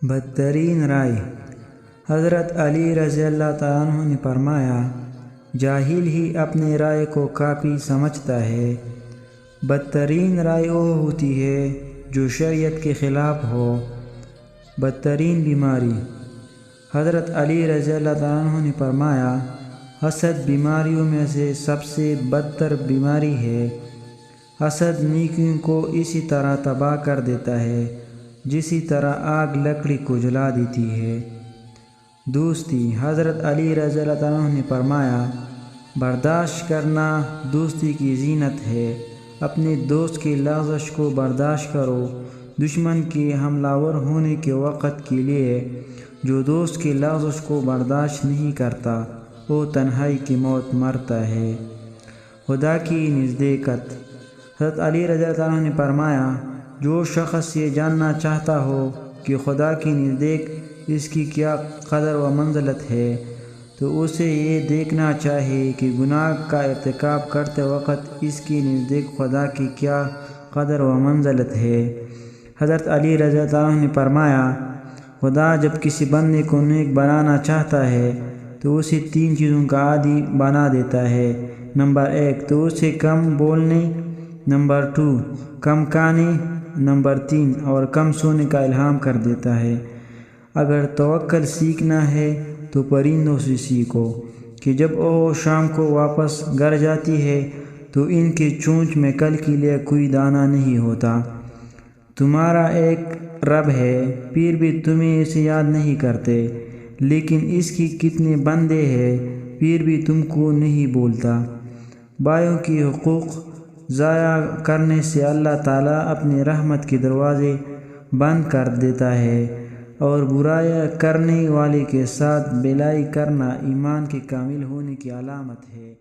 بدترین رائے۔ حضرت علی رضی اللہ تعالیٰ عنہ نے فرمایا، جاہل ہی اپنے رائے کو کافی سمجھتا ہے۔ بدترین رائے وہ ہوتی ہے جو شریعت کے خلاف ہو۔ بدترین بیماری۔ حضرت علی رضی اللہ تعالیٰ عنہ نے فرمایا، حسد بیماریوں میں سے سب سے بدتر بیماری ہے۔ حسد نیکیوں کو اسی طرح تباہ کر دیتا ہے جسی طرح آگ لکڑی کو جلا دیتی ہے۔ دوستی۔ حضرت علی رضی اللہ تعالیٰ عنہ نے فرمایا، برداشت کرنا دوستی کی زینت ہے۔ اپنے دوست کی لغزش کو برداشت کرو۔ دشمن کے حملہ آور ہونے کے وقت کے لیے جو دوست کی لغزش کو برداشت نہیں کرتا وہ تنہائی کی موت مرتا ہے۔ خدا کی نزدېکت۔ حضرت علی رضی اللہ عنہ نے فرمایا، جو شخص یہ جاننا چاہتا ہو کہ خدا کی نزدیک اس کی کیا قدر و منزلت ہے تو اسے یہ دیکھنا چاہیے کہ گناہ کا ارتکاب کرتے وقت اس کی نزدیک خدا کی کیا قدر و منزلت ہے۔ حضرت علی رضی اللہ عنہ نے فرمایا، خدا جب کسی بندے کو نیک بنانا چاہتا ہے تو اسے 3 چیزوں کا عادی بنا دیتا ہے۔ نمبر 1 تو اسے کم بولنے، نمبر 2 کم کھانے، نمبر 3 اور کم سونے کا الہام کر دیتا ہے۔ اگر توکل سیکھنا ہے تو پرندوں سے سیکھو کہ جب وہ شام کو واپس گھر جاتی ہے تو ان کی چونچ میں کل کے لیے کوئی دانہ نہیں ہوتا۔ تمہارا ایک رب ہے، پھر بھی تمہیں اسے یاد نہیں کرتے، لیکن اس کی کتنے بندے ہیں پھر بھی تم کو نہیں بولتا۔ بھائیوں کی حقوق ضائع کرنے سے اللہ تعالیٰ اپنی رحمت کے دروازے بند کر دیتا ہے، اور برائیاں کرنے والے کے ساتھ بھلائی کرنا ایمان کے کامل ہونے کی علامت ہے۔